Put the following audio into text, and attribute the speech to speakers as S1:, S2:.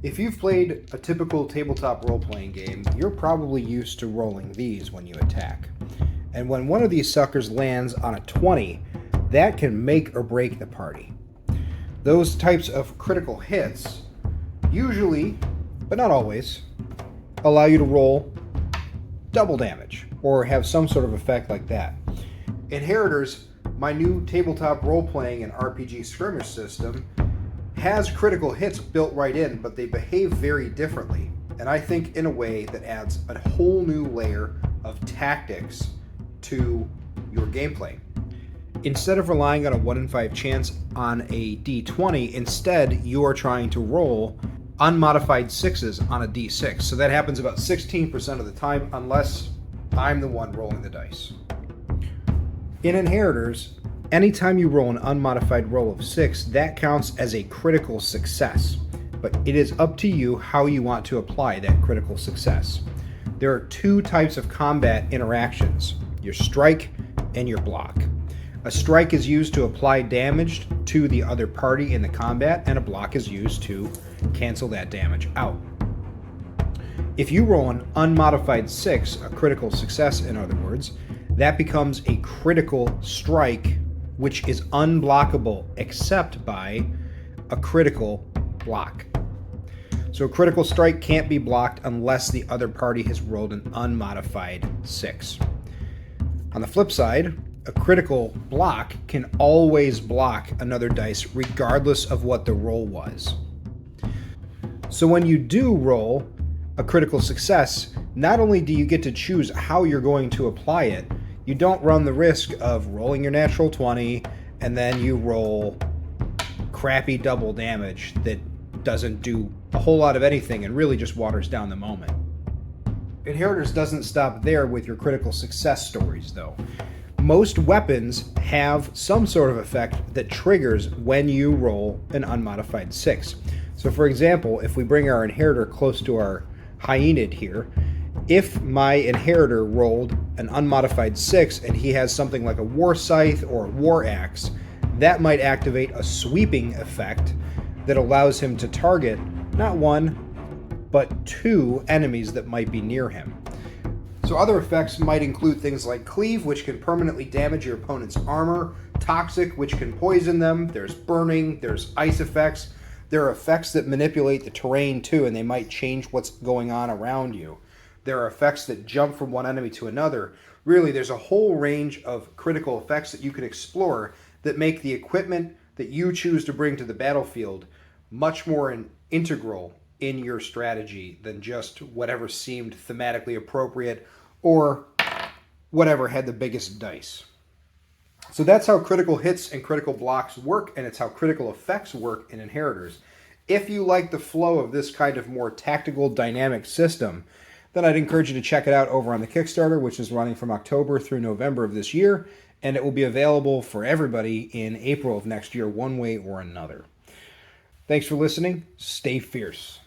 S1: If you've played a typical tabletop role-playing game, you're probably used to rolling these when you attack. And when one of these suckers lands on a 20, that can make or break the party. Those types of critical hits usually, but not always, allow you to roll double damage or have some sort of effect like that. Inheritors, my new tabletop role-playing and RPG skirmish system, has critical hits built right in, but they behave very differently, and I think in a way that adds a whole new layer of tactics to your gameplay. Instead of relying on a 1 in 5 chance on a d20, instead you are trying to roll unmodified 6s on a d6. So that happens about 16% of the time, unless I'm the one rolling the dice. In Inheritors, anytime you roll an unmodified roll of 6, that counts as a critical success. But it is up to you how you want to apply that critical success. There are two types of combat interactions: your strike and your block. A strike is used to apply damage to the other party in the combat, and a block is used to cancel that damage out. If you roll an unmodified 6, a critical success in other words, that becomes a critical strike, which is unblockable except by a critical block. So a critical strike can't be blocked unless the other party has rolled an unmodified 6. On the flip side, a critical block can always block another dice regardless of what the roll was. So when you do roll a critical success, not only do you get to choose how you're going to apply it, you don't run the risk of rolling your natural 20 and then you roll crappy double damage that doesn't do a whole lot of anything and really just waters down the moment. Inheritors doesn't stop there with your critical success stories, though. Most weapons have some sort of effect that triggers when you roll an unmodified 6. So for example, if we bring our inheritor close to our hyenid here, if my inheritor rolled an unmodified 6 and he has something like a war scythe or a war axe, that might activate a sweeping effect that allows him to target not one, but 2 enemies that might be near him. So other effects might include things like Cleave, which can permanently damage your opponent's armor, Toxic, which can poison them, there's Burning, there's ice effects. There are effects that manipulate the terrain too, and they might change what's going on around you. There are effects that jump from one enemy to another. Really, there's a whole range of critical effects that you can explore that make the equipment that you choose to bring to the battlefield much more integral in your strategy than just whatever seemed thematically appropriate or whatever had the biggest dice. So that's how critical hits and critical blocks work, and it's how critical effects work in Inheritors. If you like the flow of this kind of more tactical, dynamic system, then I'd encourage you to check it out over on the Kickstarter, which is running from October through November of this year, and it will be available for everybody in April of next year, one way or another. Thanks for listening. Stay fierce.